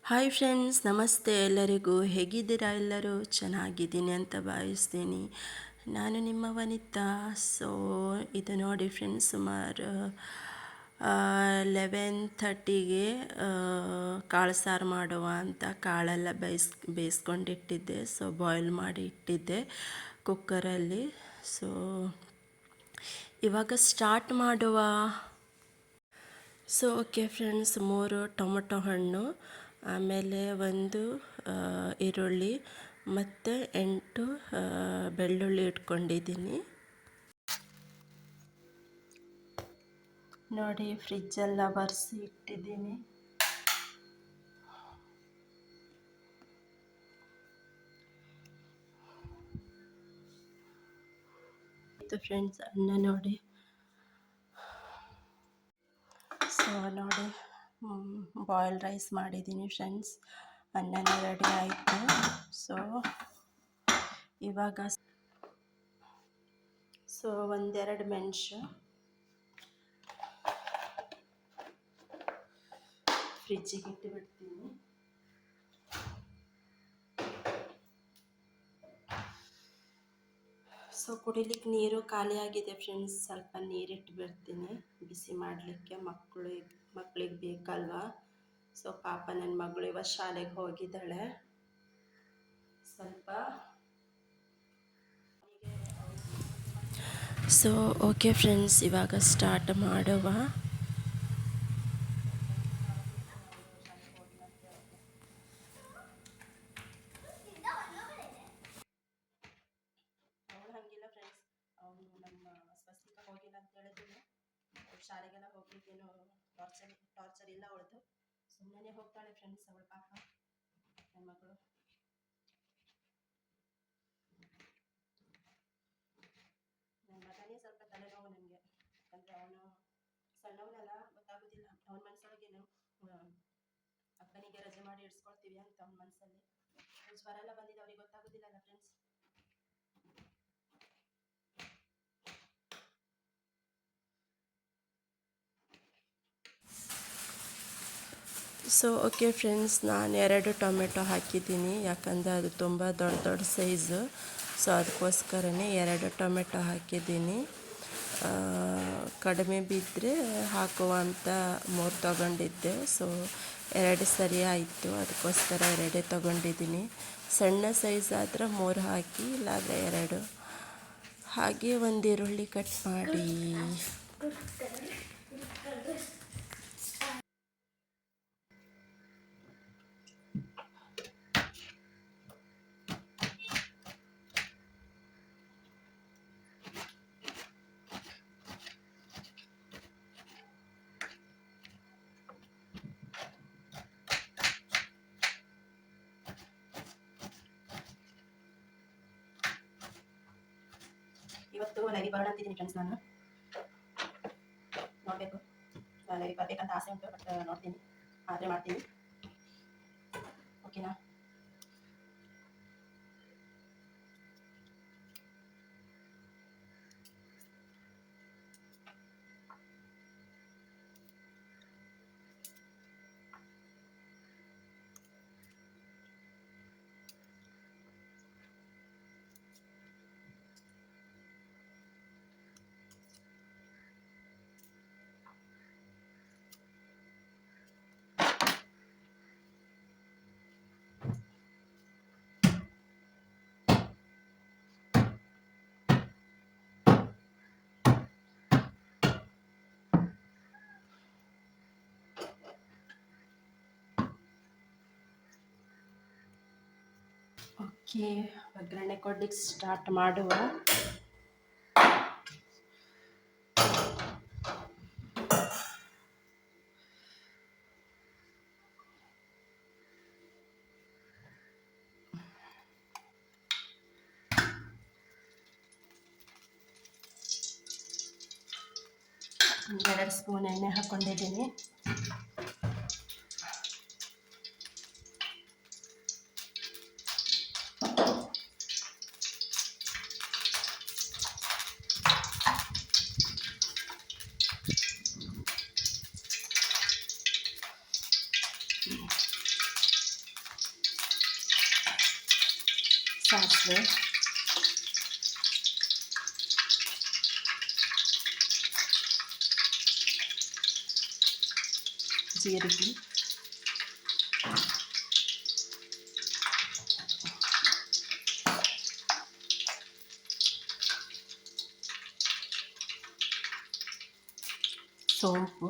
Hi friends, ನಮಸ್ತೆ ಎಲ್ಲರಿಗೂ. ಹೇಗಿದ್ದೀರಾ? ಎಲ್ಲರೂ ಚೆನ್ನಾಗಿದ್ದೀನಿ ಅಂತ ಭಾವಿಸ್ತೀನಿ. ನಾನು ನಿಮ್ಮ ವನಿತಾ. ಸೊ ಇದು ನೋಡಿ ಫ್ರೆಂಡ್ಸ್, ಸುಮಾರು 11:30ಗೆ ಕಾಳು ಸಾರು ಮಾಡುವ ಅಂತ ಕಾಳೆಲ್ಲ ಬೇಯಿಸ್ಕೊಂಡಿಟ್ಟಿದ್ದೆ. ಸೊ ಬಾಯ್ಲ್ ಮಾಡಿ ಇಟ್ಟಿದ್ದೆ ಕುಕ್ಕರಲ್ಲಿ. ಸೊ ಇವಾಗ ಸ್ಟಾರ್ಟ್ ಮಾಡುವ. ಸೊ ಓಕೆ ಫ್ರೆಂಡ್ಸ್, 3 ಟೊಮೊಟೊ ಹಣ್ಣು, ಆಮೇಲೆ 1 ಈರುಳ್ಳಿ ಮತ್ತು 8 ಬೆಳ್ಳುಳ್ಳಿ ಇಟ್ಕೊಂಡಿದ್ದೀನಿ. ನೋಡಿ, ಫ್ರಿಜ್ಜೆಲ್ಲ ಒರೆಸಿ ಇಟ್ಟಿದ್ದೀನಿ. ಫ್ರೆಂಡ್ಸ್, ಅನ್ನ ನೋಡಿ. ಸೊ ನೋಡಿ, ಬಾಯ್ಲ್ ರೈಸ್ ಮಾಡಿದ್ದೀನಿ ಫ್ರೆಂಡ್ಸ್. ಅನ್ನನೇ ರೆಡಿ ಆಯಿತು. ಸೊ ಇವಾಗ ಒಂದೆರಡು ಮೆಣಸು ಫ್ರಿಜ್ಜಿಗೆ ಇಟ್ಟುಬಿಡ್ತೀನಿ. ಸೊ ಕುಡಿಲಿಕ್ಕೆ ನೀರು ಖಾಲಿ ಆಗಿದೆ ಫ್ರೆಂಡ್ಸ್. ಸ್ವಲ್ಪ ನೀರಿಟ್ಟು ಬಿಡ್ತೀನಿ ಬಿಸಿ ಮಾಡಲಿಕ್ಕೆ. ಮಕ್ಕಳಿಗೆ ಬೇಕಲ್ವಾ. ಸೊ ಪಾಪ ನನ್ನ ಮಗಳು ಇವತ್ತು ಶಾಲೆಗೆ ಹೋಗಿದ್ದಾಳೆ. ಸ್ವಲ್ಪ ಸೊ ಓಕೆ ಫ್ರೆಂಡ್ಸ್, ಇವಾಗ ಸ್ಟಾರ್ಟ್ ಮಾಡುವ. ಹೋಗಿಲ್ಲ ಅಂತ ಹೇಳಿದ್ರು. ಶಾಲೆಗೆಲ್ಲ ಹೋಗ್ಲಿಕ್ಕೇನು ಟಾರ್ಚರ್ ಇಲ್ಲ ಅವಳದು. ಸುಮ್ಮನೆ ಹೋಗ್ತಾಳೆ ಫ್ರೆಂಡ್ಸ್ ಅವಳು ಪಾಪ ನನ್ನ ಮಗಳು. ನನ್ನ ಮಗನೇ ಸ್ವಲ್ಪ ತಲೆನೋವು ನನಗೆ. ಯಾಕಂದರೆ ಅವನು ಸಣ್ಣವನಲ್ಲ, ಗೊತ್ತಾಗೋದಿಲ್ಲ. ಅವನ ಮನಸ್ಸೊಳಗೇನು ಅಪ್ಪನಿಗೆ ರಜೆ ಮಾಡಿ ಇಡ್ಸ್ಕೊಳ್ತೀವಿ ಅಂತ ಅವನ ಮನಸ್ಸಲ್ಲಿ. ಜ್ವರ ಎಲ್ಲ ಬಂದಿದೆ, ಅವ್ರಿಗೆ ಗೊತ್ತಾಗೋದಿಲ್ಲಲ್ಲ ಫ್ರೆಂಡ್ಸ್. ಸೊ ಓಕೆ ಫ್ರೆಂಡ್ಸ್, ನಾನು 2 ಟೊಮೆಟೊ ಹಾಕಿದ್ದೀನಿ. ಯಾಕಂದರೆ ಅದು ತುಂಬ ದೊಡ್ಡ ಸೈಜು. ಸೊ ಅದಕ್ಕೋಸ್ಕರನೇ 2 ಟೊಮೆಟೊ ಹಾಕಿದ್ದೀನಿ. ಕಡಿಮೆ ಬಿದ್ದರೆ ಹಾಕುವ ಅಂತ 3 ತಗೊಂಡಿದ್ದೆ. ಸೊ 2 ಸರಿ ಆಯಿತು, ಅದಕ್ಕೋಸ್ಕರ 2 ತಗೊಂಡಿದ್ದೀನಿ. ಸಣ್ಣ ಸೈಜ್ ಆದರೆ 3 ಹಾಕಿ, ಇಲ್ಲಾದರೆ 2 ಹಾಗೆ. 1 ಈರುಳ್ಳಿ ಕಟ್ ಮಾಡಿ. ಇವತ್ತು ಲೈವ್ ಬರೋಣ ಅಂತಿದ್ದೀನಿ ಫ್ರೆಂಡ್ಸ್. ನಾನು ನೋಡಬೇಕು, ಲೈವ್ ಬರಬೇಕಂತ ಆಸೆ ಉಂಟು. ಬಟ್ ನೋಡ್ತೀನಿ, ಆದರೆ ಮಾಡ್ತೀನಿ. ಓಕೆನಾ? ಓಕೆ, ಒಗ್ಗರಣೆ ಕೊಡ್ಲಿಕ್ಕೆ ಸ್ಟಾರ್ಟ್ ಮಾಡುವ. ಒಂದೆರಡು ಸ್ಪೂನ್ ಎಣ್ಣೆ ಹಾಕ್ಕೊಂಡಿದ್ದೀನಿ. ಸಾಸಿವೆ, ಜೀರಿಗೆ, ಸೋಂಪು,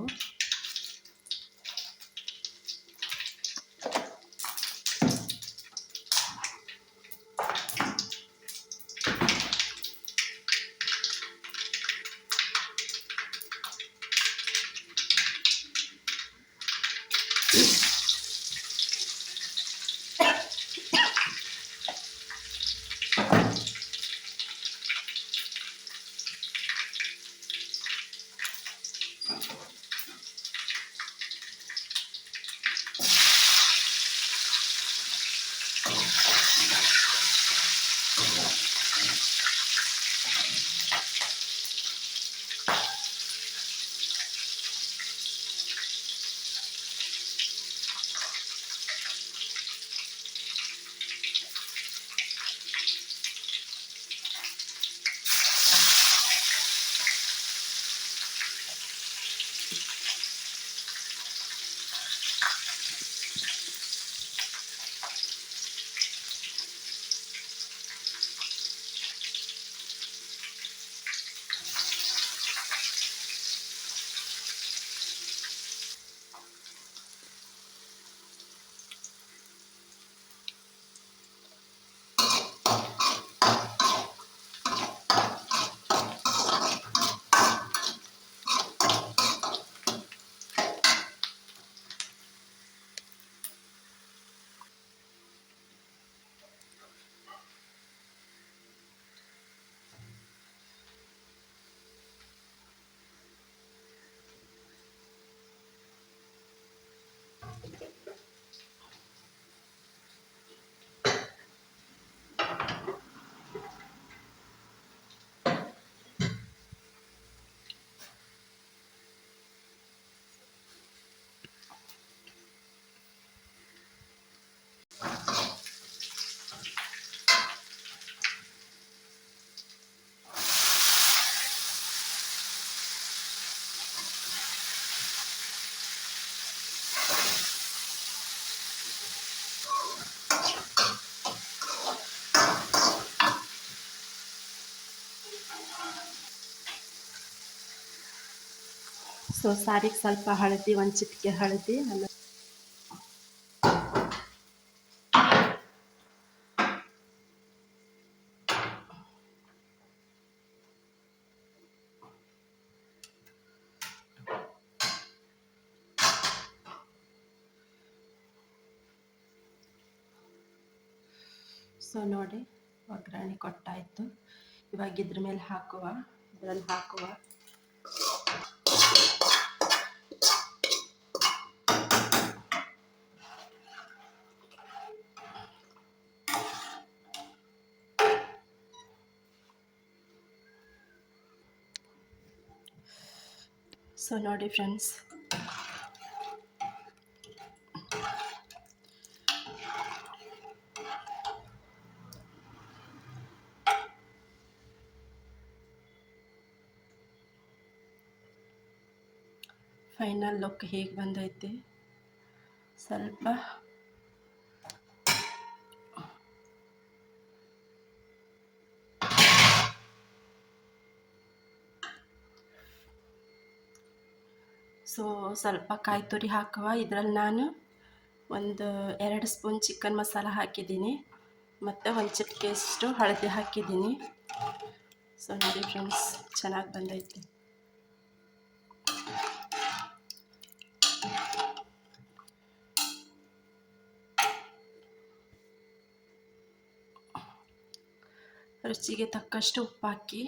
ಸೊ ಸಾರಿಗೆ ಸ್ವಲ್ಪ ಹಳದಿ, ಒಂದು ಚಿಟಿಕೆ ಹಳದಿ, ಆಮೇಲೆ ಸೊ ನೋಡಿ ಒಗ್ಗರಣೆ ಕೊಟ್ಟಾಯಿತು. ಇವಾಗ ಇದ್ರ ಮೇಲೆ ಹಾಕುವ, ಇದರಲ್ಲಿ ಹಾಕುವ. ಸೊ ನೋಡಿ ಫ್ರೆಂಡ್ಸ್, ಫೈನಲ್ ಲುಕ್ ಹೇಗೆ ಬಂದೈತೆ. ಸ್ವಲ್ಪ ಸೊ ಸ್ವಲ್ಪ ಕಾಯಿ ತುರಿ ಹಾಕುವ. ಇದರಲ್ಲಿ ನಾನು ಒಂದು 2 ಸ್ಪೂನ್ ಚಿಕನ್ ಮಸಾಲ ಹಾಕಿದ್ದೀನಿ, ಮತ್ತು ಒಂದು ಚಿಟಿಕೆಯಷ್ಟು ಹಳದಿ ಹಾಕಿದ್ದೀನಿ. ಸೊ ನೋಡಿ ಫ್ರೆಂಡ್ಸ್, ಚೆನ್ನಾಗಿ ಬಂದೈತೆ. ರುಚಿಗೆ ತಕ್ಕಷ್ಟು ಉಪ್ಪು ಹಾಕಿ.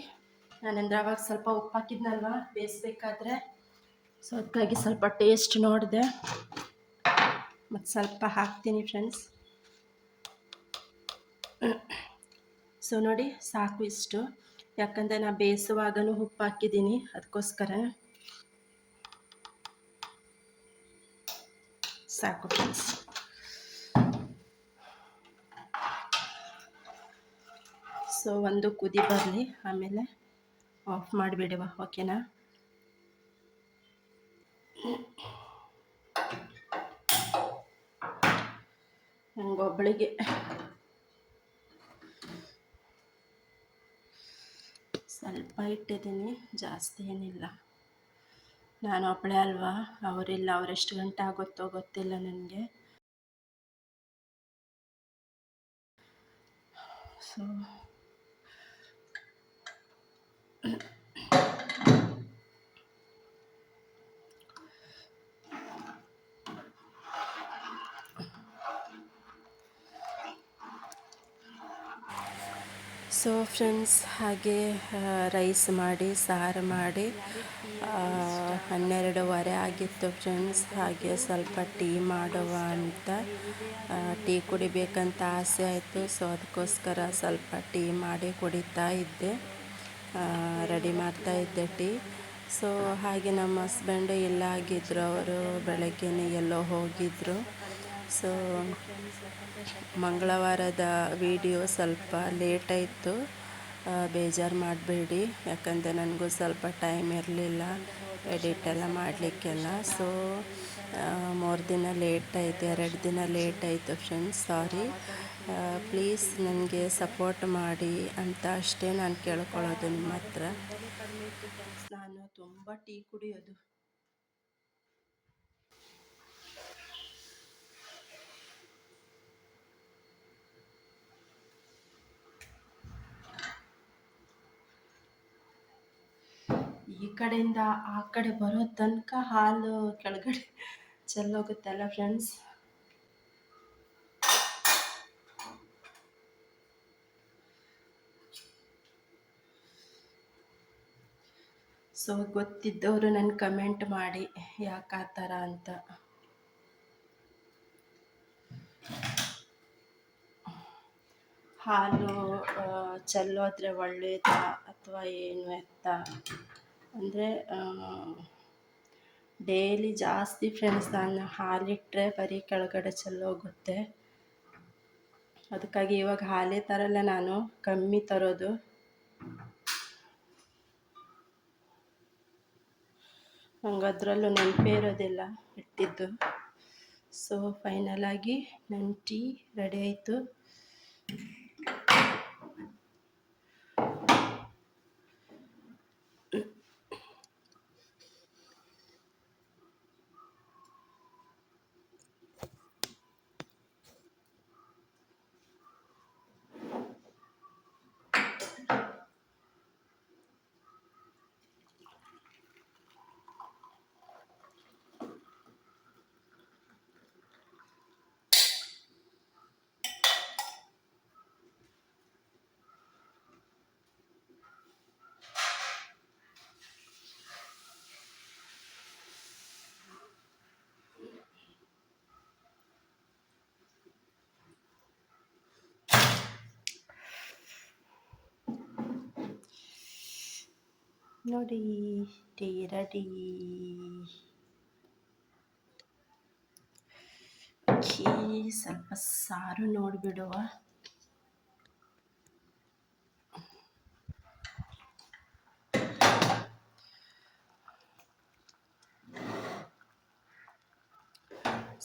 ನಾನಂದ್ರೆ ಅವಾಗ ಸ್ವಲ್ಪ ಉಪ್ಪು ಹಾಕಿದ್ನಲ್ವ ಬೇಯಿಸ್ಬೇಕಾದ್ರೆ, ಸೊ ಅದಕ್ಕಾಗಿ ಸ್ವಲ್ಪ ಟೇಸ್ಟ್ ನೋಡಿದೆ, ಮತ್ತು ಸ್ವಲ್ಪ ಹಾಕ್ತೀನಿ ಫ್ರೆಂಡ್ಸ್. ಸೊ ನೋಡಿ ಸಾಕು ಇಷ್ಟು, ಯಾಕಂದರೆ ನಾನು ಬೇಯಿಸುವಾಗಲೂ ಉಪ್ಪು ಹಾಕಿದ್ದೀನಿ, ಅದಕ್ಕೋಸ್ಕರ ಸಾಕು ಫ್ರೆಂಡ್ಸ್. ಸೊ ಒಂದು ಕುದಿ ಬರಲಿ, ಆಮೇಲೆ ಆಫ್ ಮಾಡಿಬಿಡುವ, ಓಕೆನಾ. ನಂಗೊಬ್ಬಳಿಗೆ ಸ್ವಲ್ಪ ಇಟ್ಟಿದ್ದೀನಿ, ಜಾಸ್ತಿ ಏನಿಲ್ಲ. ನಾನು ಒಬ್ಬಳೇ ಅಲ್ವಾ, ಅವರಿಲ್ಲ, ಅವರೆಷ್ಟು ಗಂಟೆ ಆಗುತ್ತೋ ಗೊತ್ತಿಲ್ಲ ನನಗೆ. ಸೊ ಸೊ ಫ್ರೆಂಡ್ಸ್, ಹಾಗೆ ರೈಸ್ ಮಾಡಿ ಸಾರು ಮಾಡಿ 12:30 ಆಗಿತ್ತು ಫ್ರೆಂಡ್ಸ್. ಹಾಗೆ ಸ್ವಲ್ಪ ಟೀ ಮಾಡುವ ಅಂತ, ಟೀ ಕುಡಿಬೇಕಂತ ಆಸೆ ಆಯಿತು. ಸೊ ಅದಕ್ಕೋಸ್ಕರ ಸ್ವಲ್ಪ ಟೀ ಮಾಡಿ ಕುಡಿತಾ ಇದ್ದೆ, ರೆಡಿ ಮಾಡ್ತಾ ಇದ್ದೆ ಟೀ. ಸೊ ಹಾಗೆ ನಮ್ಮ ಹಸ್ಬೆಂಡು ಇಲ್ಲ ಆಗಿದ್ದರು, ಅವರು ಬೆಳಗ್ಗೆನೇ ಎಲ್ಲೋ ಹೋಗಿದ್ದರು. ಸೊ ಮಂಗಳವಾರದ ವಿಡಿಯೋ ಸ್ವಲ್ಪ ಲೇಟಾಯಿತು, ಬೇಜಾರು ಮಾಡಬೇಡಿ, ಯಾಕಂದರೆ ನನಗೂ ಸ್ವಲ್ಪ ಟೈಮ್ ಇರಲಿಲ್ಲ ಎಡಿಟ್ ಎಲ್ಲ ಮಾಡಲಿಕ್ಕೆಲ್ಲ. ಸೊ 3 ದಿನ ಲೇಟ್ ಆಯಿತು, 2 ದಿನ ಲೇಟ್ ಆಯಿತು ಫ್ರೆಂಡ್ಸ್, ಸಾರಿ. ಪ್ಲೀಸ್ ನನಗೆ ಸಪೋರ್ಟ್ ಮಾಡಿ ಅಂತ ಅಷ್ಟೇ ನಾನು ಕೇಳ್ಕೊಳ್ಳೋದು ನಿಮ್ಮ ಹತ್ರ. ನಾನು ತುಂಬ ಟೀ ಕುಡಿಯೋದು. ಈ ಕಡೆಯಿಂದ ಆ ಕಡೆ ಬರೋ ತನಕ ಹಾಲು ಕೆಳಗಡೆ ಚೆಲ್ಲೋಗುತ್ತಲ್ಲ ಫ್ರೆಂಡ್ಸ್. ಸೊ ಗೊತ್ತಿದ್ದವರು ನನ್ನ ಕಮೆಂಟ್ ಮಾಡಿ ಯಾಕೆ ಆ ಥರ ಅಂತ. ಹಾಲು ಚೆಲ್ಲೋದ್ರೆ ಒಳ್ಳೆಯದಾ ಅಥವಾ ಏನು ಎತ್ತ ಅಂದರೆ, ಡೈಲಿ ಜಾಸ್ತಿ ಫ್ರೆಂಡ್ಸ್ ನಾನು ಹಾಲಿಟ್ಟರೆ ಬರೀ ಕೆಳಗಡೆ ಚೆಲ್ಲೋಗುತ್ತೆ. ಅದಕ್ಕಾಗಿ ಇವಾಗ ಹಾಲೇ ತರಲ್ಲ, ನಾನು ಕಮ್ಮಿ ತರೋದು. ನಂಗೆ ಅದರಲ್ಲೂ ನೆನಪೇ ಇರೋದಿಲ್ಲ ಇಟ್ಟಿದ್ದು. ಸೊ ಫೈನಲ್ ಆಗಿ ನನ್ನ ಟೀ ರೆಡಿ ಆಯಿತು. ನೋಡಿ ಟೀ ರೆಡಿ. ಸ್ವಲ್ಪ ಸಾರು ನೋಡಿಬಿಡುವ.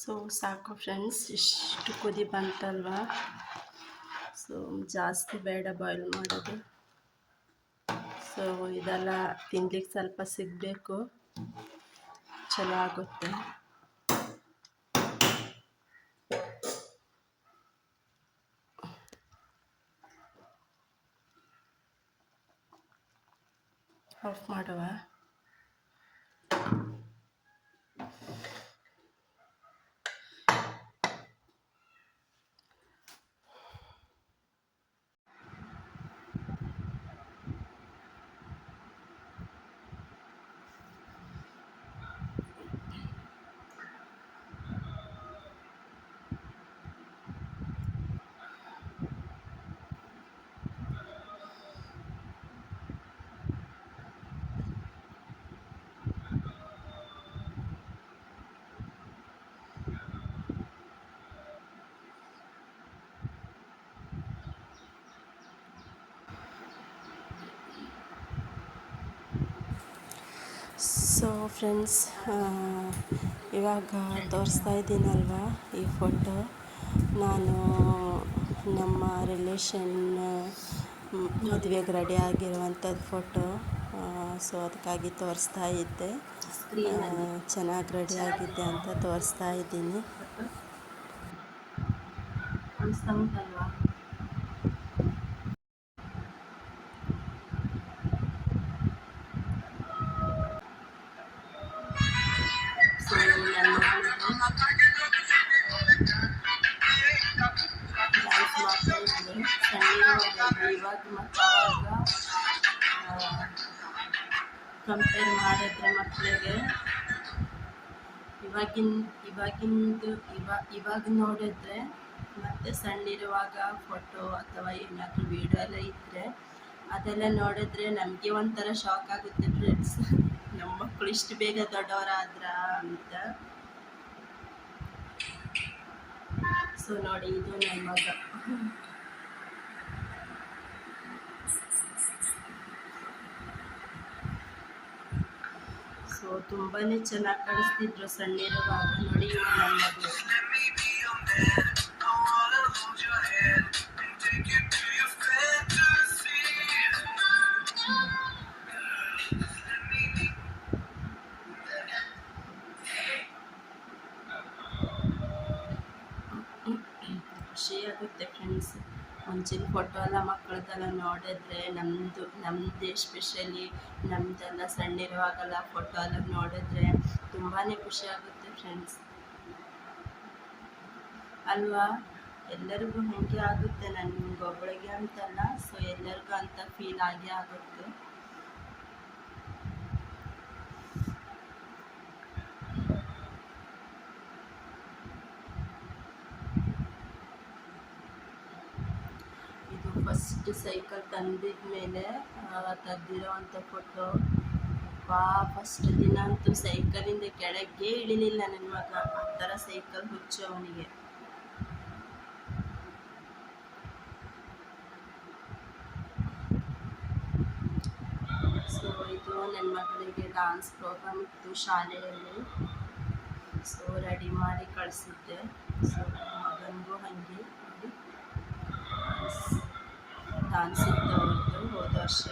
ಸೊ ಸಾಕು ಫ್ರೆಂಡ್ಸ್, ಇಷ್ಟು ಕುದಿ ಬಂತಲ್ವಾ. ಸೊ ಜಾಸ್ತಿ ಬೇಡ ಬಾಯ್ಲ್ ಮಾಡೋದು. ಸೊ ಇದೆಲ್ಲ ತಿನ್ಲಿಕ್ಕೆ ಸ್ವಲ್ಪ ಸಿಗಬೇಕು, ಚಲೋ ಆಗುತ್ತೆ. ಆಫ್ ಮಾಡುವ. ಸೊ ಫ್ರೆಂಡ್ಸ್, ಇವಾಗ ತೋರಿಸ್ತಾ ಇದ್ದೀನಲ್ವ ಈ ಫೋಟೋ, ನಾನು ನಮ್ಮ ರಿಲೇಷನ್ ಮದುವೆಗೆ ರೆಡಿ ಆಗಿರುವಂಥದ್ದು ಫೋಟೋ. ಸೊ ಅದಕ್ಕಾಗಿ ತೋರಿಸ್ತಾ ಇದ್ದೆ, ಚೆನ್ನಾಗಿ ರೆಡಿ ಆಗಿದ್ದೆ ಅಂತ ತೋರಿಸ್ತಾ ಇದ್ದೀನಿ. ಇವಾಗ ಮತ್ತು ಅವಾಗ ಕಂಪೇರ್ ಮಾಡಿದ್ರೆ ಮಕ್ಕಳಿಗೆ ಇವಾಗ ನೋಡಿದ್ರೆ ಮತ್ತು ಸಣ್ಣಿರುವಾಗ ಫೋಟೋ ಅಥವಾ ಏನಾದರೂ ವಿಡಿಯೋ ಎಲ್ಲ ಇದ್ದರೆ ಅದೆಲ್ಲ ನೋಡಿದ್ರೆ ನಮಗೆ ಒಂಥರ ಶಾಕ್ ಆಗುತ್ತೆ ಫ್ರೆಂಡ್ಸ್, ನಮ್ಮ ಮಕ್ಕಳು ಇಷ್ಟು ಬೇಗ ದೊಡ್ಡವರಾದ್ರ ಅಂತ. ಸೊ ನೋಡಿ, ಇದು ನನ್ನ ಮಗ. ಸೊ ತುಂಬಾ ಚೆನ್ನಾಗಿ ಕಾಣಿಸ್ತಿದ್ರು ಸಣ್ಣಿರುವಾಗ. ನೋಡಿ, ಇವರು ನನ್ನ ಮಗಳು. ಖುಷಿಯಾಗುತ್ತೆ ಫ್ರೆಂಡ್ಸ್, ಮುಂಚಿನ ಫೋಟೋ ಎಲ್ಲ ಮಕ್ಕಳದೆಲ್ಲ ನೋಡಿದ್ರೆ, ನಮ್ಮದು ಎಸ್ಪೆಷಲಿ ನಮ್ಮದೆಲ್ಲ ಸಣ್ಣಿರುವಾಗೆಲ್ಲ ಫೋಟೋ ಎಲ್ಲ ನೋಡಿದ್ರೆ ತುಂಬಾ ಖುಷಿಯಾಗುತ್ತೆ ಫ್ರೆಂಡ್ಸ್ ಅಲ್ವಾ. ಎಲ್ಲರಿಗೂ ಹಾಗೆ ಆಗುತ್ತೆ, ನನಗೊಬ್ಬಳಿಗೆ ಅಂತಲ್ಲ, ಸೊ ಎಲ್ಲರಿಗೂ ಅಂತ ಫೀಲ್ ಆಗೇ ಆಗುತ್ತೆ. ಫಸ್ಟ್ ಸೈಕಲ್ ತಂದಿದ ಮೇಲೆ ತೆಗ್ದಿರೋವಂಥ ಫೋಟೋ. ಫಸ್ಟ್ ದಿನ ಅಂತೂ ಸೈಕಲಿಂದ ಕೆಳಗೆ ಇಳಿಲಿಲ್ಲ ನನ್ನ ಮಗ, ಆ ಥರ ಸೈಕಲ್ ಹುಚ್ಚು ಅವನಿಗೆ. ಸೊ ಇದು ನನ್ನ ಮಗಳಿಗೆ ಡಾನ್ಸ್ ಪ್ರೋಗ್ರಾಮ್ ಇತ್ತು ಶಾಲೆಯಲ್ಲಿ, ಸೊ ರೆಡಿ ಮಾಡಿ ಕಳಿಸಿದ್ದೆ. ಸೊ ಮಗನಿಗೂ ಹಾಗೆ ಡಾನ್ಸ್ ಇತ್ತು ಅವ್ರದ್ದು ಹೋದ ವರ್ಷ.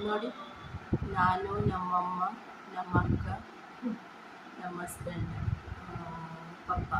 ನೋಡಿ, ನಾನು, ನಮ್ಮಮ್ಮ, ನಮ್ಮ ಅಕ್ಕ, ನಮ್ಮ ಹಸ್ಬೆಂಡ್, ಪಪ್ಪ.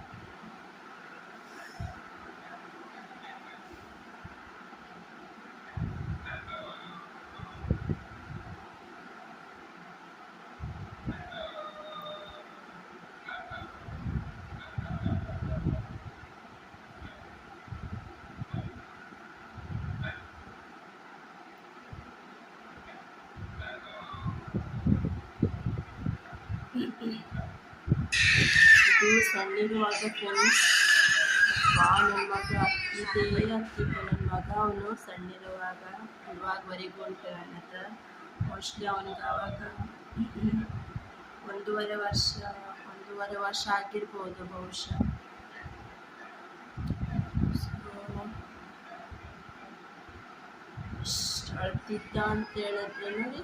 ಇದು ಸಣ್ಣಿರುವಾಗ ಫ್ರೆಂಡ್ಸ್, ನನ್ನ ಮಗ ಅತ್ತಿದ್ದ ನನ್ನ ಮಗ. ಅವನು ಸಣ್ಣಿರುವಾಗ ಇವಾಗವರೆಗೂ ಉಂಟು ನನ್ನ ಹತ್ರ. ಮೋಸ್ಟ್ಲಿ ಅವನಿಗೆ ಆವಾಗ ಒಂದೂವರೆ ವರ್ಷ ಆಗಿರ್ಬೋದು ಬಹುಶಃ. ಇಷ್ಟು ಅಳ್ತಿದ್ದ ಅಂತ ಹೇಳಿದ್ರೆ ನೋಡಿ,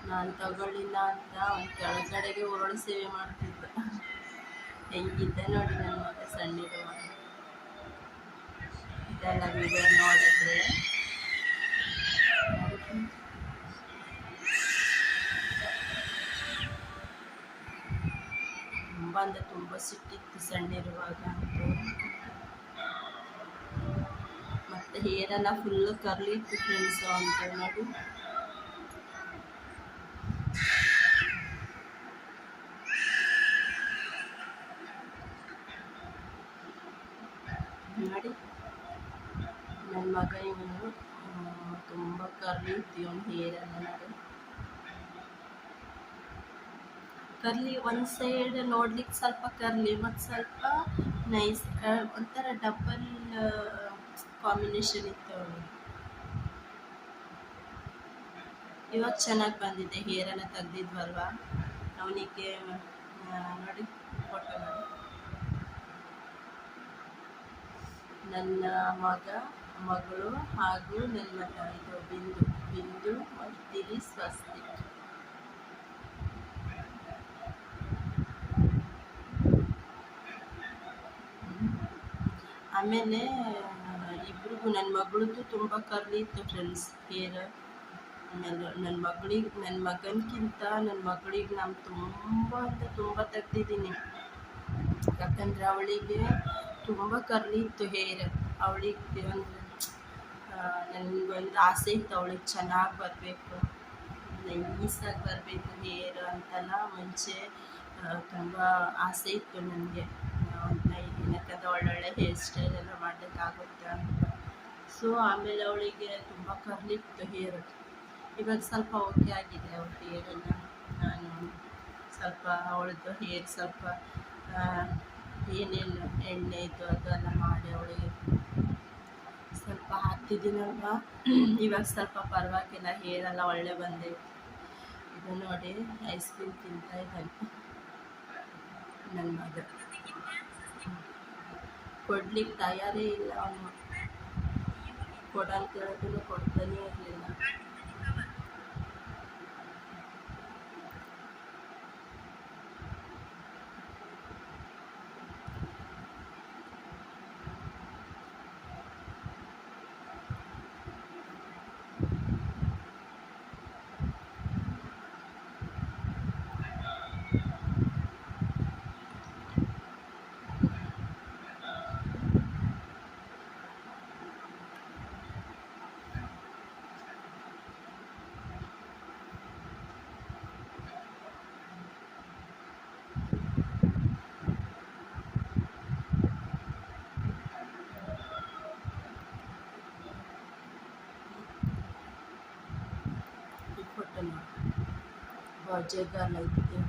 ನಾನು ತಗೊಳ್ಳಿಲ್ಲ ಅಂತ ಅವ್ನು ಕೆಳಗಡೆಗೆ ಉರುಳು ಸೇವೆ ಮಾಡ್ತಿದ್ದ. ಹೆಂಗಿದ್ದ ನೋಡಿ ನನ್ನ ಮಗ ಸಣ್ಣಿರುವಾಗ. ಇದೆಲ್ಲ ವಿಡಿಯೋ ನೋಡಿದ್ರೆ ತುಂಬ ಅಂದರೆ ತುಂಬ ಸಿಟ್ಟಿತ್ತು ಸಣ್ಣಿರುವಾಗ ಅಂತೂ. ಮತ್ತು ಹೇರೆಲ್ಲ ಫುಲ್ಲು ಕರ್ಲಿ ಇತ್ತು ಫ್ರೆಂಡ್ಸ್ ಅಂತ ನೋಡಿ. ನೋಡಿ ನನ್ನ ಮಗ ಇವನು ತುಂಬ ಕರ್ಲಿ ಇತ್ತು ಇವನು ಹೇರೆಲ್ಲ ನೋಡಿ. ಕರ್ಲಿ ಒಂದು ಸೈಡ್ ನೋಡ್ಲಿಕ್ಕೆ ಸ್ವಲ್ಪ ಕರ್ಲಿ ಮತ್ತು ಸ್ವಲ್ಪ ನೈಸ್, ಒಂಥರ ಡಬಲ್ ಕಾಂಬಿನೇಷನ್ ಇತ್ತು ಅವನು. ಇವಾಗ ಚೆನ್ನಾಗಿ ಬಂದಿದೆ. ಹೇರೆಲ್ಲ ತೆಗ್ದಿದ್ವಲ್ವಾ, ಅವನಿಗೆ ನೋಡಿ ಫೋಟೋ ನೋಡಿ. ನನ್ನ ಮಗ, ಮಗಳು ಹಾಗೂ ನನ್ನ ಇದು ಬಿಂದು, ಬಿಂದು ಮರ್ತಿಲಿ ಸ್ವಸ್ತಿ. ಆಮೇಲೆ ಇಬ್ರಿಗೂ ನನ್ನ ಮಗಳದ್ದು ತುಂಬ ಕರ್ಲಿ ಇತ್ತು ಫ್ರೆಂಡ್ಸ್ ಹೇರ್. ಆಮೇಲೆ ನನ್ನ ಮಗನಿಗಿಂತ ನನ್ನ ಮಗಳಿಗೆ ನಾನು ತುಂಬ ಅಂದರೆ ತುಂಬ ತೆಗ್ದಿದ್ದೀನಿ. ಯಾಕಂದರೆ ಅವಳಿಗೆ ತುಂಬ ಕರ್ಲಿ ಇತ್ತು ಹೇರ್. ಅವಳಿಗೆ ಅಂದರೆ ನನಗೊಂದು ಆಸೆ ಇತ್ತು, ಅವಳಿಗೆ ಚೆನ್ನಾಗಿ ಬರಬೇಕು, ನೈಸಾಗಿ ಬರಬೇಕು ಹೇರ್ ಅಂತೆಲ್ಲ ಮುಂಚೆ ತುಂಬ ಆಸೆ ಇತ್ತು ನನಗೆ. ಯಾಕಂದರೆ ಒಳ್ಳೊಳ್ಳೆ ಹೇರ್ ಸ್ಟೈಲ್ ಎಲ್ಲ ಮಾಡಲಿಕ್ಕಾಗುತ್ತೆ ಅಂತ. ಸೊ ಆಮೇಲೆ ಅವಳಿಗೆ ತುಂಬ ಕರ್ಲಿತ್ತು ಹೇರ್. ಇವಾಗ ಸ್ವಲ್ಪ ಓಕೆ ಆಗಿದೆ ಅವ್ರ ಹೇರೆಲ್ಲ. ನಾನು ಸ್ವಲ್ಪ ಅವಳದ್ದು ಹೇರ್ ಸ್ವಲ್ಪ ಏನೇನು ಎಣ್ಣೆ ಇದ್ದು ಅದೆಲ್ಲ ಮಾಡಿ ಅವಳಿಗೆ ಸ್ವಲ್ಪ ಹಾಕ್ತಿದ್ದೀನಲ್ವ, ಇವಾಗ ಸ್ವಲ್ಪ ಪರವಾಗಿಲ್ಲ, ಹೇರೆಲ್ಲ ಒಳ್ಳೆ ಬಂದೈತೆ. ಇದು ನೋಡಿ ಐಸ್ ಕ್ರೀಮ್ ತಿಂತಾ ಇದ್ದಾನೆ ನನ್ನ ಮಗ. ಕೊಡ್ಲಿಕ್ಕೆ ತಯಾರೇ ಇಲ್ಲ ಅವನು, ಕೊಡಂತ ಹೇಳಿದ್ರು ಕೊಡ್ತಾನೇ ಇರಲಿಲ್ಲ.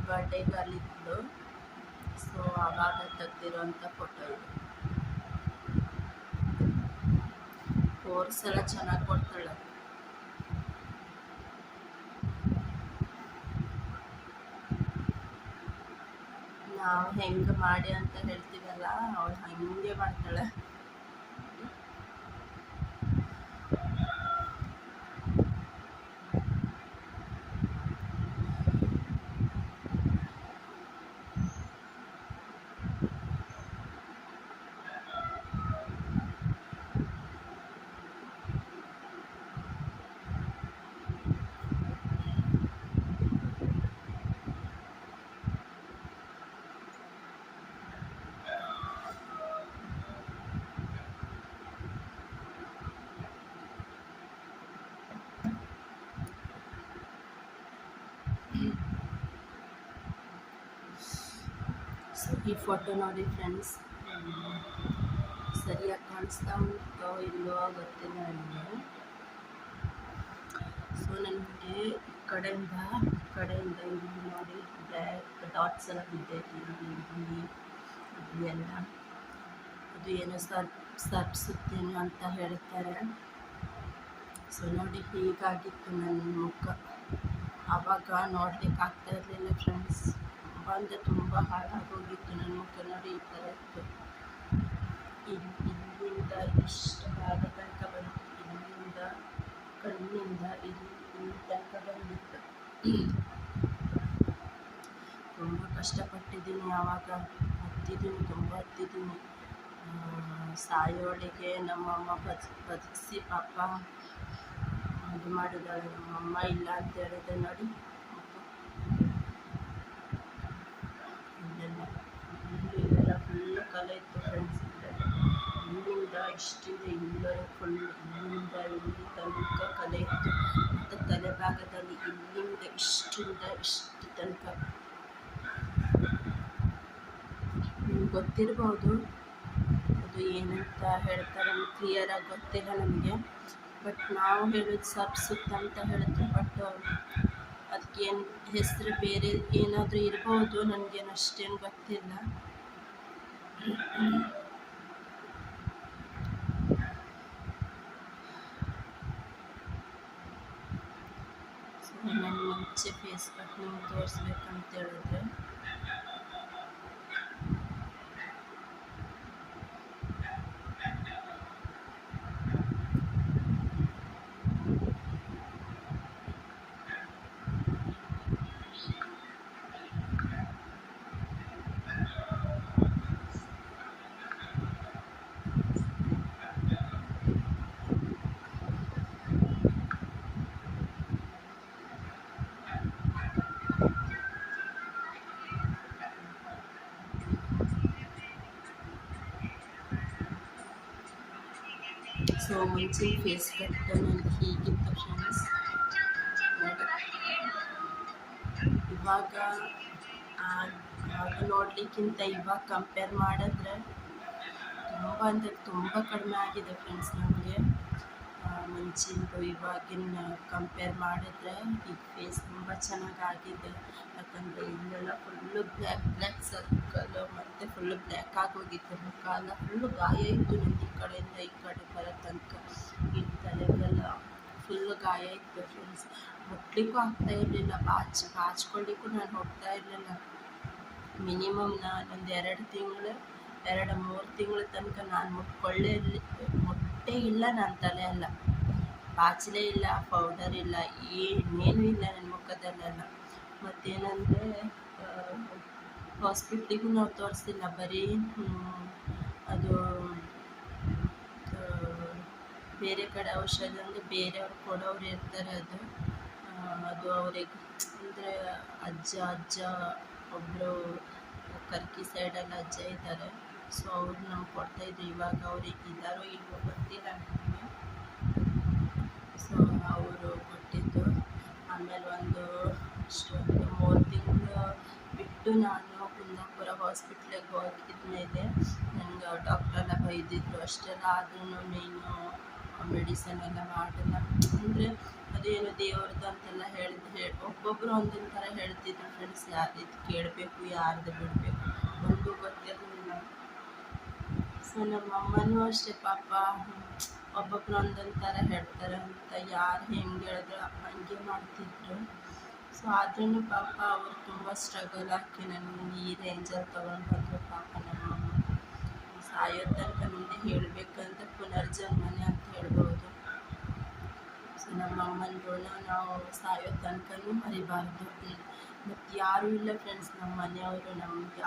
ಬರ್ಡೇ ಗರ್ಲ್ ಇತ್ತು, ಸೊ ಆವಾಗ ತೆಗ್ದಿರೋಂಥ ಫೋಟೋ ಇದು. ಕೋರ್ಸ್ ಎಲ್ಲ ಚೆನ್ನಾಗಿ ಕೊಡ್ತಾಳೆ. ನಾವು ಹೆಂಗೆ ಮಾಡಿ ಅಂತ ಹೇಳ್ತೀವಲ್ಲ, ಅವಳು ಹಂಗೆ ಮಾಡ್ತಾಳೆ. ಈ ಫೋಟೋ ನೋಡಿ ಫ್ರೆಂಡ್ಸ್, ಸರಿಯಾಗಿ ಕಾಣಿಸ್ತಾ ಉಂಟೋ ಇಲ್ಲೋ ಗೊತ್ತಿಲ್ಲ ನನಗೆ. ಸೊ ನನಗೆ ಕಡೆಯಿಂದ ಇಲ್ಲಿ ನೋಡಿ ಬ್ಲ್ಯಾಕ್ ಡಾಟ್ಸ್ ಎಲ್ಲ ಬಿದ್ದೈತಿ, ಇಲ್ಲಿ ಎಲ್ಲ. ಅದು ಏನೋ ಸರ್ಪ್ಸುತ್ತೇನೋ ಅಂತ ಹೇಳ್ತಾರೆ. ಸೊ ನೋಡಿ ಹೀಗಾಗಿತ್ತು ನನ್ನ ಮುಖ. ಆವಾಗ ನೋಡ್ಲಿಕ್ಕೆ ಆಗ್ತಾ ಇರಲಿಲ್ಲ ಫ್ರೆಂಡ್ಸ್, ತುಂಬ ಅಂದರೆ ತುಂಬ ಹಾಳಾಗೋಗಿತ್ತು ನನ್ನ ಮುಖ. ನೋಡಿ ಈ ಥರ ಇತ್ತು. ಇಲ್ಲಿಂದ ಇಷ್ಟು ಭಾಗ ತನಕ ಬಂದಿತ್ತು, ಇಲ್ಲಿಂದ ಕಣ್ಣಿಂದ ಇಲ್ಲಿ ತನಕ ಬಂದಿತ್ತು. ತುಂಬ ಕಷ್ಟಪಟ್ಟಿದ್ದೀನಿ, ಆವಾಗ ತುಂಬ ಹತ್ತಿದ್ದೀನಿ. ಸಾಯೋಳಿಗೆ ನಮ್ಮಮ್ಮ ಬದುಕಿಸಿ ಪಾಪ ಇದು ಮಾಡಿದ್ದಾಳೆ. ನಮ್ಮಮ್ಮ ಇಲ್ಲ ಅಂತ ಹೇಳಿದೆ ನೋಡಿ. ಇಲ್ಲೆಲ್ಲ ಫುಲ್ ಕಲೆ ಇತ್ತು ಫ್ರೆಂಡ್ಸ್. ಇಲ್ಲಿಂದ ಇಷ್ಟಿದೆ, ಇಲ್ಲ ಫುಲ್ ಇಲ್ಲಿಂದ ಇಲ್ಲಿ ತನಕ ಕಲೆ ಇತ್ತು. ಮತ್ತು ತಲೆ ಭಾಗದಲ್ಲಿ ಇಲ್ಲಿಂದ ಇಷ್ಟು ತನಕ. ನಿಮ್ಗೆ ಗೊತ್ತಿರ್ಬೋದು ಅದು ಏನಂತ ಹೇಳ್ತಾರೆ, ಕ್ಲಿಯರಾಗಿ ಗೊತ್ತಿಲ್ಲ ನಮಗೆ. ಬಟ್ ನಾವು ಹೇಳೋದು ಸರ್ಪ್ಸುತ್ತ ಅಂತ ಹೇಳಿದ್ರು. ಬಟ್ ಅದಕ್ಕೇನು ಹೆಸರು ಬೇರೆ ಏನಾದರೂ ಇರ್ಬೋದು, ನನಗೇನು ಅಷ್ಟೇನು ಗೊತ್ತಿಲ್ಲ. ಸೊ ಮುಂಚೆ ಫೇಸ್ ಕಟ್ ನಿಮ್ಗೆ ತೋರಿಸ್ಬೇಕಂತ ಹೇಳಿದ್ರೆ ಸೊ ಮುಂಚೆ ಫೇಸ್ ಕಟ್ ನನಗೆ ಹೀಗಿತ್ತು ಫ್ರೆಂಡ್ಸ್. ಇವಾಗ ಆಗ ನೋಡಲಿಕ್ಕಿಂತ ಇವಾಗ ಕಂಪೇರ್ ಮಾಡಿದ್ರೆ ತುಂಬ ಅಂದರೆ ತುಂಬ ಕಡಿಮೆ ಆಗಿದೆ ಫ್ರೆಂಡ್ಸ್. ನಮಗೆ ಮುಂಚಿಂದು ಇವಾಗಿನ ಕಂಪೇರ್ ಮಾಡಿದ್ರೆ ಈ ಫೇಸ್ ತುಂಬ ಚೆನ್ನಾಗಾಗಿದೆ. ಯಾಕಂದರೆ ಇಲ್ಲೆಲ್ಲ ಫುಲ್ಲು ಬ್ಲ್ಯಾಕ್ ಸರ್ಕಲ್ ಮತ್ತು ಫುಲ್ಲು ಬ್ಲ್ಯಾಕ್ ಆಗೋಗಿತ್ತು. ಮುಖ ಎಲ್ಲ ಫುಲ್ಲು ಗಾಯ ಇತ್ತು. ಈ ಕಡೆಯಿಂದ ಈ ಕಡೆ ಬರೋ ತನಕ ಈ ತಲೆಗೆಲ್ಲ ಫುಲ್ಲು ಗಾಯ ಇತ್ತು ಫ್ರೆಂಡ್ಸ್. ಮುಟ್ಲಿಕ್ಕೂ ಆಗ್ತಾ ಇರಲಿಲ್ಲ, ಬಾಚ್ಕೊಳ್ಳಿಕ್ಕೂ ನಾನು ಹೋಗ್ತಾ ಇರಲಿಲ್ಲ. ಮಿನಿಮಮ್ ನಾನೊಂದು 2-3 ತಿಂಗಳ ತನಕ ನಾನು ಮುಟ್ಟೇ ಇಲ್ಲ. ನನ್ನ ತಲೆ ಎಲ್ಲ ಬಾಚಲೇ ಇಲ್ಲ, ಪೌಡರ್ ಇಲ್ಲ, ಏನೇನೂ ಇಲ್ಲ ನನ್ನ ಮುಖದಲ್ಲೆಲ್ಲ. ಮತ್ತೇನಂದರೆ ಹಾಸ್ಪಿಟ್ಲಿಗೂ ನಾವು ತೋರಿಸ್ತಿಲ್ಲ, ಬರೀ ಅದು ಬೇರೆ ಕಡೆ ಔಷಧ ಅಂದರೆ ಬೇರೆಯವ್ರು ಕೊಡೋರು ಇರ್ತಾರೆ. ಅದು ಅವ್ರಿಗೆ ಅಂದರೆ ಅಜ್ಜ ಒಬ್ಬರು ಕರ್ಕಿ ಸೈಡಲ್ಲಿ ಅಜ್ಜ ಇದ್ದಾರೆ. ಸೊ ಅವ್ರು ನಮ್ಗೆ ಕೊಡ್ತಾಯಿದ್ರು. ಇವಾಗ ಅವ್ರಿಗೆ ಇದ್ದಾರೋ ಇಲ್ವೋ ಗೊತ್ತಿಲ್ಲ ನನಗೆ. ಸೊ ಅವರು ಕೊಟ್ಟಿದ್ದು. ಆಮೇಲೆ ಒಂದು 3 ತಿಂಗಳು ಬಿಟ್ಟು ನಾನು ಕುಂದಾಪುರ ಹಾಸ್ಪಿಟ್ಲಿಗೆ ಹೋಗಿದ್ಮೇಲೆ ನನಗೆ ಡಾಕ್ಟ್ರೆಲ್ಲ ಬೈದಿದ್ರು. ಅಷ್ಟೆಲ್ಲ ಆದ್ರೂ ನೀನು ಮೆಡಿಸನ್ ಎಲ್ಲ ಮಾಡಲ್ಲ ಅಂದರೆ ಅದೇನು ದೇವ್ರದ್ದು ಅಂತೆಲ್ಲ ಒಬ್ಬೊಬ್ಬರು ಒಂದೊಂದು ಥರ ಹೇಳ್ತಿದ್ರು ಫ್ರೆಂಡ್ಸ್. ಯಾರ್ದು ಕೇಳಬೇಕು, ಯಾರ್ದು ಬಿಡಬೇಕು ಒಂದು ಗೊತ್ತಿರಲಿಲ್ಲ. ಸೊ ನಮ್ಮ ಅಮ್ಮನೂ ಅಷ್ಟೇ ಪಾಪ, ಒಬ್ಬೊಬ್ರು ಒಂದೊಂದು ಥರ ಹೇಳ್ತಾರೆ ಅಂತ ಯಾರು ಹೆಂಗೆ ಹೇಳಿದ್ರು ಹಂಗೆ ಮಾಡ್ತಿದ್ರು. ಸೊ ಆದ್ರೂ ಪಾಪ ಅವರು ತುಂಬ ಸ್ಟ್ರಗಲ್ ಹಾಕಿ ನನಗೆ ಈ ರೇಂಜಲ್ಲಿ ತೊಗೊಂಡು ಬಂದರು. ಪಾಪ ನಮ್ಮಮ್ಮ ಸಾಯೋ ತನಕ ಮುಂದೆ ಹೇಳಬೇಕಂತ ಪುನರ್ಜನ್ಮನೆ ಅಂತ ಹೇಳ್ಬೋದು. ಸೊ ನಮ್ಮ ಅಮ್ಮನ ಋಣ ನಾವು ಸಾಯೋ ತನಕನೂ ಮರಿಬಾರ್ದು. ಮತ್ತು ಯಾರೂ ಇಲ್ಲ ಫ್ರೆಂಡ್ಸ್ ನಮ್ಮ ಮನೆಯವರು, ನಮ್ಗೆ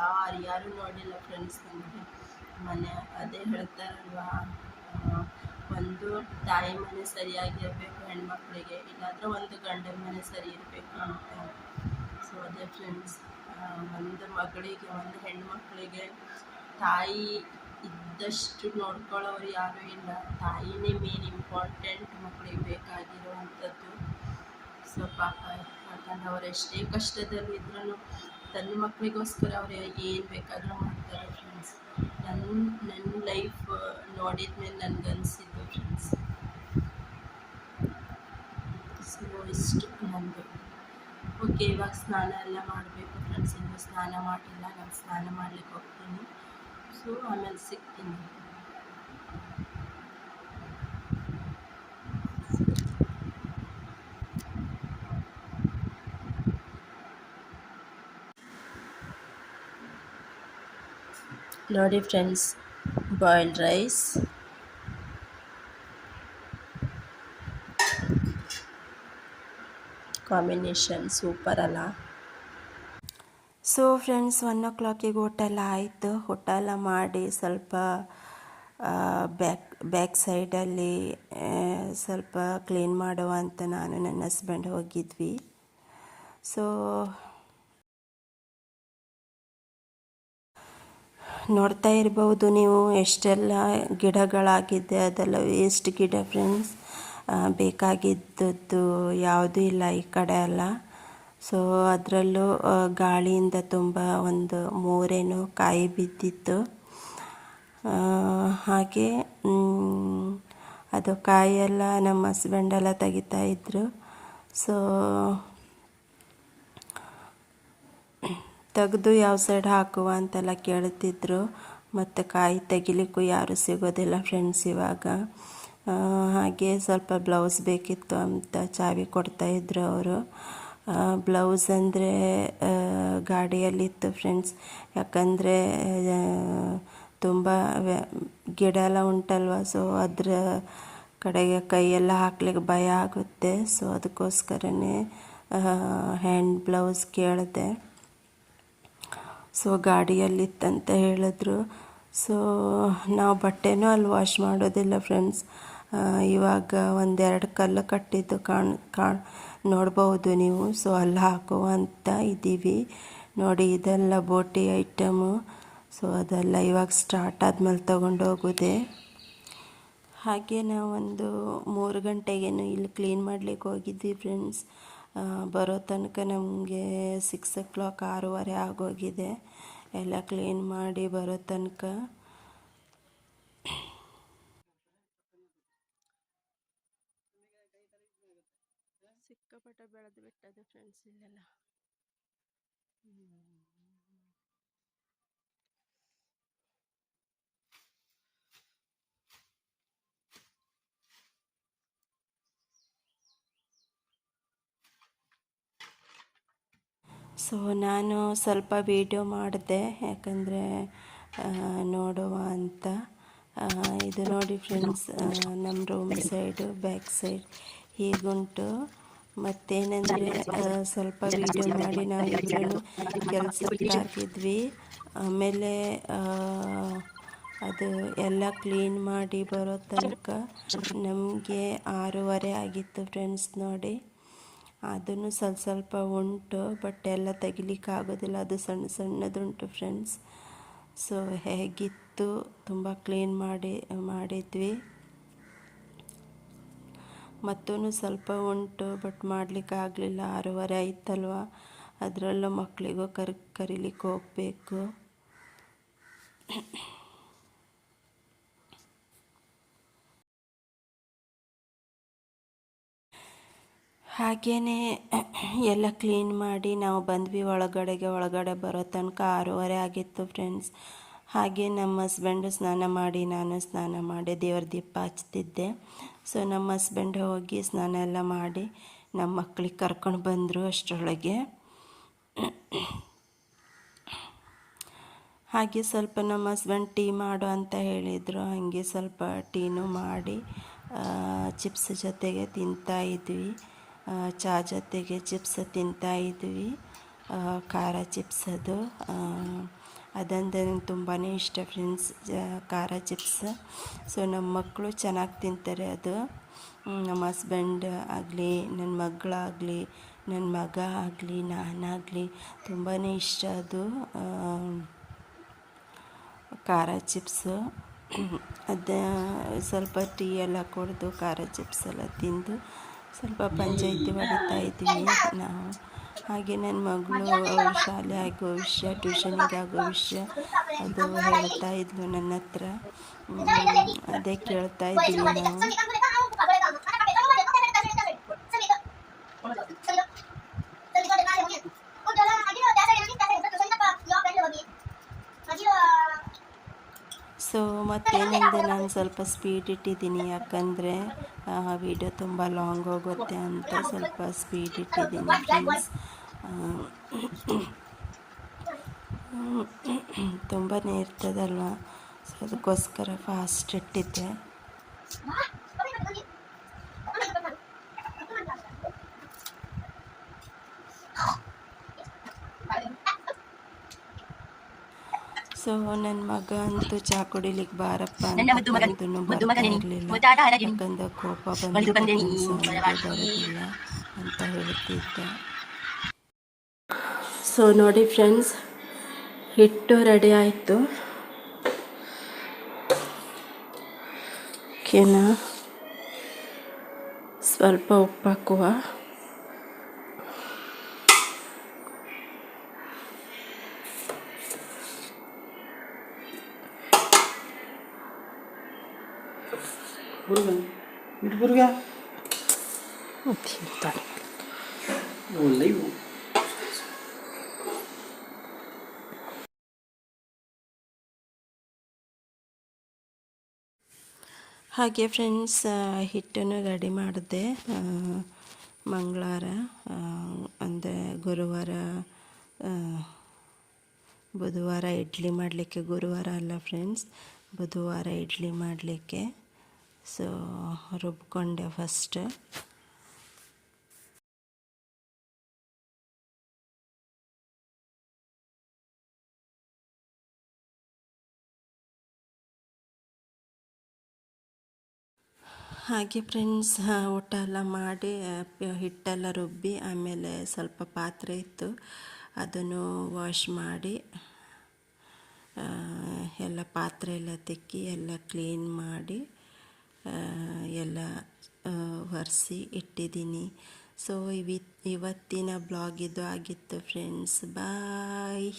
ಯಾರೂ ನೋಡಿಲ್ಲ ಫ್ರೆಂಡ್ಸ್. ನಮಗೆ ಮನೆ ಅದೇ ಹೇಳ್ತಾರಲ್ವ, ಒಂದು ತಾಯಿ ಮನೆ ಸರಿಯಾಗಿರಬೇಕು ಹೆಣ್ಮಕ್ಳಿಗೆ, ಇಲ್ಲಾಂದರೆ ಒಂದು ಗಂಡನ ಮನೆ ಸರಿ ಇರಬೇಕು ಅಂತ. ಸೊ ಅದೇ ಫ್ರೆಂಡ್ಸ್, ಒಂದು ಮಗಳಿಗೆ, ಒಂದು ಹೆಣ್ಮಕ್ಳಿಗೆ ತಾಯಿ ಇದ್ದಷ್ಟು ನೋಡ್ಕೊಳ್ಳೋರು ಯಾರೂ ಇಲ್ಲ. ತಾಯಿನೇ ಮೇನ್ ಇಂಪಾರ್ಟೆಂಟ್ ಮಕ್ಕಳಿಗೆ ಬೇಕಾಗಿರುವಂಥದ್ದು. ಸೊ ಪಾಪ, ಯಾಕಂದ್ರೆ ಅವ್ರು ಎಷ್ಟೇ ಕಷ್ಟದಲ್ಲಿದ್ರೂ ತನ್ನ ಮಕ್ಕಳಿಗೋಸ್ಕರ ಅವ್ರು ಏನು ಬೇಕಾದರೂ ಮಾಡ್ತಾರೆ ಫ್ರೆಂಡ್ಸ್. ನನ್ನ ಲೈಫ್ ನೋಡಿದ್ಮೇಲೆ ನನಗನ್ಸಿದ್ದು ಫ್ರೆಂಡ್ಸ್. ಸೊ ಇಷ್ಟು ನಂದು. ಓಕೆ, ಇವಾಗ ಸ್ನಾನ ಎಲ್ಲ ಮಾಡಬೇಕು ಫ್ರೆಂಡ್ಸ್. ಇನ್ನೂ ಸ್ನಾನ ಮಾಡಿಲ್ಲ, ನಾನು ಸ್ನಾನ ಮಾಡ್ಲಿಕ್ಕೆ ಹೋಗ್ತೀನಿ. ಸೊ ಆಮೇಲೆ ಸಿಗ್ತೀನಿ. ನೋಡಿ friends, boiled rice, combination super ಅಲ್ಲ. ಸೊ ಫ್ರೆಂಡ್ಸ್, 1 o'clock ಊಟ ಎಲ್ಲ ಆಯಿತು. ಊಟ ಎಲ್ಲ ಮಾಡಿ ಸ್ವಲ್ಪ ಬ್ಯಾಕ್ ಸೈಡಲ್ಲಿ ಸ್ವಲ್ಪ ಕ್ಲೀನ್ ಮಾಡುವ ಅಂತ ನಾನು ನನ್ನ ಹಸ್ಬೆಂಡ್ ಹೋಗಿದ್ವಿ. ಸೊ ನೋಡ್ತಾ ಇರ್ಬೋದು ನೀವು ಎಷ್ಟೆಲ್ಲ ಗಿಡಗಳಾಗಿದೆ. ಅದೆಲ್ಲ ವೇಸ್ಟ್ ಗಿಡ ಫ್ರೆಂಡ್ಸ್, ಬೇಕಾಗಿದ್ದದ್ದು ಯಾವುದೂ ಇಲ್ಲ ಈ ಕಡೆ ಎಲ್ಲ. ಸೊ ಅದರಲ್ಲೂ ಗಾಳಿಯಿಂದ ತುಂಬ ಒಂದು 3 ಕಾಯಿ ಬಿದ್ದಿತ್ತು. ಹಾಗೆ ಅದು ಕಾಯೆಲ್ಲ ನಮ್ಮ ಹಸ್ಬೆಂಡೆಲ್ಲ ತೆಗಿತಾ ಇದ್ದರು. ಸೊ ತೆಗೆದು ಯಾವ ಸೈಡ್ ಹಾಕುವ ಅಂತೆಲ್ಲ ಕೇಳ್ತಿದ್ರು. ಮತ್ತು ಕಾಯಿ ತೆಗಿಲಿಕ್ಕೂ ಯಾರೂ ಸಿಗೋದಿಲ್ಲ ಫ್ರೆಂಡ್ಸ್ ಇವಾಗ. ಹಾಗೆ ಸ್ವಲ್ಪ ಬ್ಲೌಸ್ ಬೇಕಿತ್ತು ಅಂತ ಚಾವಿ ಕೊಡ್ತಾಯಿದ್ರು ಅವರು. ಬ್ಲೌಸ್ ಅಂದರೆ ಗಾಡಿಯಲ್ಲಿತ್ತು ಫ್ರೆಂಡ್ಸ್. ಯಾಕಂದರೆ ತುಂಬ ಗಿಡ ಎಲ್ಲ ಉಂಟಲ್ವ, ಸೊ ಅದರ ಕಡೆಗೆ ಕೈಯೆಲ್ಲ ಹಾಕ್ಲಿಕ್ಕೆ ಭಯ ಆಗುತ್ತೆ. ಸೊ ಅದಕ್ಕೋಸ್ಕರನೇ ಹ್ಯಾಂಡ್ ಬ್ಲೌಸ್ ಕೇಳಿದೆ. ಸೊ ಗಾಡಿಯಲ್ಲಿತ್ತಂತ ಹೇಳಿದ್ರು. ಸೊ ನಾವು ಬಟ್ಟೆನೂ ಅಲ್ಲಿ ವಾಶ್ ಮಾಡೋದಿಲ್ಲ ಫ್ರೆಂಡ್ಸ್. ಇವಾಗ ಒಂದೆರಡು ಕಲ್ಲು ಕಟ್ಟಿದ್ದು ನೋಡ್ಬೋದು ನೀವು. ಸೊ ಅಲ್ಲಿ ಹಾಕುವ ಅಂತ ಇದ್ದೀವಿ ನೋಡಿ. ಇದೆಲ್ಲ ಬೋಟಿ ಐಟಮು. ಸೊ ಅದೆಲ್ಲ ಇವಾಗ ಸ್ಟಾರ್ಟ್ ಆದಮೇಲೆ ತೊಗೊಂಡು ಹೋಗೋದೆ. ಹಾಗೆ ನಾವೊಂದು 3 ಗಂಟೆಗೇನು ಇಲ್ಲಿ ಕ್ಲೀನ್ ಮಾಡಲಿಕ್ಕೆ ಹೋಗಿದ್ವಿ ಫ್ರೆಂಡ್ಸ್. ಬರೋ ತನಕ ನಮಗೆ 6 o'clock 6:30 ಆಗೋಗಿದೆ ಎಲ್ಲ ಕ್ಲೀನ್ ಮಾಡಿ ಬರೋ ತನಕ. ಸಿಕ್ಕಾಪಟ್ಟೆ ಬೆಳೆದು ಬಿಟ್ಟದೆ ಫ್ರೆಂಡ್ಸ್ ಇಲ್ಲೆಲ್ಲ. ಸೊ ನಾನು ಸ್ವಲ್ಪ ವೀಡಿಯೋ ಮಾಡಿದೆ, ಯಾಕಂದರೆ ನೋಡುವ ಅಂತ. ಇದು ನೋಡಿ ಫ್ರೆಂಡ್ಸ್, ನಮ್ಮ ರೂಮ್ ಸೈಡು ಬ್ಯಾಕ್ ಸೈಡ್ ಹೀಗುಂಟು. ಮತ್ತೇನೆಂದರೆ ಸ್ವಲ್ಪ ವೀಡಿಯೋ ಮಾಡಿ ನಾವಿಬ್ಬರೂ ಕೆಲಸಕ್ಕೆ ಹಾಕಿದ್ವಿ. ಆಮೇಲೆ ಅದು ಎಲ್ಲ ಕ್ಲೀನ್ ಮಾಡಿ ಬರೋ ತನಕ ನಮಗೆ 6:30 ಆಗಿತ್ತು ಫ್ರೆಂಡ್ಸ್ ನೋಡಿ. ಅದನ್ನು ಸ್ವಲ್ಪ ಉಂಟು, ಬಟ್ ಎಲ್ಲ ತೆಗಿಲಿಕ್ಕಾಗೋದಿಲ್ಲ, ಅದು ಸಣ್ಣ ಸಣ್ಣದುಂಟು ಫ್ರೆಂಡ್ಸ್. ಸೊ ಹೇಗಿತ್ತು, ತುಂಬ ಕ್ಲೀನ್ ಮಾಡಿದ್ವಿ. ಮತ್ತೂ ಸ್ವಲ್ಪ ಉಂಟು, ಬಟ್ ಮಾಡಲಿಕ್ಕಾಗಲಿಲ್ಲ. 6:30 ಆಯ್ತಲ್ವ, ಅದರಲ್ಲೂ ಮಕ್ಕಳಿಗೂ ಕರೀಲಿಕ್ಕೆ ಹೋಗಬೇಕು. ಹಾಗೆಯೇ ಎಲ್ಲ ಕ್ಲೀನ್ ಮಾಡಿ ನಾವು ಬಂದ್ವಿ ಒಳಗಡೆ ಬರೋ ತನಕ 6:30 ಆಗಿತ್ತು ಫ್ರೆಂಡ್ಸ್. ಹಾಗೆ ನಮ್ಮ ಹಸ್ಬೆಂಡು ಸ್ನಾನ ಮಾಡಿ, ನಾನು ಸ್ನಾನ ಮಾಡಿ ದೇವ್ರ ದೀಪ ಹಚ್ತಿದ್ದೆ. ಸೊ ನಮ್ಮ ಹಸ್ಬೆಂಡ್ ಹೋಗಿ ಸ್ನಾನ ಎಲ್ಲ ಮಾಡಿ ನಮ್ಮ ಮಕ್ಕಳಿಗೆ ಕರ್ಕೊಂಡು ಬಂದರು ಅಷ್ಟರೊಳಗೆ. ಹಾಗೆ ಸ್ವಲ್ಪ ನಮ್ಮ ಹಸ್ಬೆಂಡ್ ಟೀ ಮಾಡು ಅಂತ ಹೇಳಿದರು. ಹಾಗೆ ಸ್ವಲ್ಪ ಟೀನೂ ಮಾಡಿ ಚಿಪ್ಸ್ ಜೊತೆಗೆ ತಿಂತಾಯಿದ್ವಿ. ಚಹಾ ಜೊತೆಗೆ ಚಿಪ್ಸ್ ತಿಂತಾಯಿದ್ವಿ, ಖಾರ ಚಿಪ್ಸ್. ಅದಂದರೆ ನಂಗೆ ತುಂಬಾ ಇಷ್ಟ ಫ್ರೆಂಡ್ಸ್, ಖಾರ ಚಿಪ್ಸ್. ಸೊ ನಮ್ಮ ಮಕ್ಕಳು ಚೆನ್ನಾಗಿ ತಿಂತಾರೆ ಅದು. ನಮ್ಮ ಹಸ್ಬೆಂಡ್ ಆಗಲಿ, ನನ್ನ ಮಗಳಾಗಲಿ, ನನ್ನ ಮಗ ಆಗಲಿ, ನಾನಾಗಲಿ ತುಂಬಾ ಇಷ್ಟ ಅದು ಖಾರ ಚಿಪ್ಸು. ಅದು ಸ್ವಲ್ಪ ಟೀ ಎಲ್ಲ ಕುಡಿದು ಖಾರ ಚಿಪ್ಸ್ ಎಲ್ಲ ತಿಂದು ಸ್ವಲ್ಪ ಪಂಚಾಯಿತಿ ಹೊಡಿತಾ ಇದ್ವಿ ನಾವು. ಹಾಗೆ ನನ್ನ ಮಗಳು ಅವಳ ಶಾಲೆ ಆಗೋ ವಿಷಯ, ಟ್ಯೂಷನಿಗೆ ಆಗೋ ವಿಷಯ ಅದು ಹೇಳ್ತಾ ಇದ್ಲು ನನ್ನ ಹತ್ರ. ಅದೇ ಕೇಳ್ತಾ ಇದ್ವಿ ನಾವು. ಸೊ ಮತ್ತೇನೆಂದರೆ ನಾನು ಸ್ವಲ್ಪ ಸ್ಪೀಡ್ ಇಟ್ಟಿದ್ದೀನಿ, ಯಾಕಂದರೆ ವಿಡಿಯೋ ತುಂಬ ಲಾಂಗ್ ಹೋಗುತ್ತೆ ಅಂತ ಸ್ವಲ್ಪ ಸ್ಪೀಡ್ ಇಟ್ಟಿದ್ದೀನಿ ಫ್ರೆಂಡ್ಸ್. ತುಂಬಾ ಇರ್ತದಲ್ವ, ಸೊ ಅದಕ್ಕೋಸ್ಕರ ಫಾಸ್ಟ್ ಇಟ್ಟಿದ್ದೆ. ಸೊ ನನ್ನ ಮಗ ಅಂತೂ ಚಹಾ ಕುಡಿಲಿಕ್ಕೆ ಬಾರಪ್ಪ ಅಂತ ಬರ್ತಾ ಇರಲಿಲ್ಲ, ಯಾಕಂದ್ರೆ ಕೋಪ ಬರೋದಿಲ್ಲ ಅಂತ ಹೇಳ್ತಿದ್ದ. ಸೊ ನೋಡಿ ಫ್ರೆಂಡ್ಸ್, ಹಿಟ್ಟು ರೆಡಿ ಆಯಿತು. ಓಕೆನಾ, ಸ್ವಲ್ಪ ಉಪ್ಪು ಹಾಕುವ. ಹಾಗೆ ಫ್ರೆಂಡ್ಸ್, ಹಿಟ್ಟನ್ನು ರೆಡಿ ಮಾಡಿದೆ. ಮಂಗಳವಾರ ಅಂದರೆ ಗುರುವಾರ ಬುಧವಾರ ಇಡ್ಲಿ ಮಾಡಲಿಕ್ಕೆ, ಗುರುವಾರ ಅಲ್ಲ ಫ್ರೆಂಡ್ಸ್, ಬುಧವಾರ ಇಡ್ಲಿ ಮಾಡಲಿಕ್ಕೆ. ಸೊ ರುಬ್ಕೊಂಡೆ ಫಸ್ಟ್. ಹಾಗೆ ಫ್ರೆಂಡ್ಸ್, ಊಟ ಎಲ್ಲ ಮಾಡಿ ಹಿಟ್ಟೆಲ್ಲ ರುಬ್ಬಿ ಆಮೇಲೆ ಸ್ವಲ್ಪ ಪಾತ್ರೆ ಇತ್ತು ಅದನ್ನು ವಾಶ್ ಮಾಡಿ ಎಲ್ಲ ಪಾತ್ರೆ ಎಲ್ಲ ತಿಕ್ಕಿ ಎಲ್ಲ ಕ್ಲೀನ್ ಮಾಡಿ ಎಲ್ಲ ಒರೆಸಿ ಇಟ್ಟಿದ್ದೀನಿ. ಸೊ ಇವತ್ತಿನ ಬ್ಲಾಗ್ ಇದು ಆಗಿತ್ತು ಫ್ರೆಂಡ್ಸ್. ಬಾಯ್.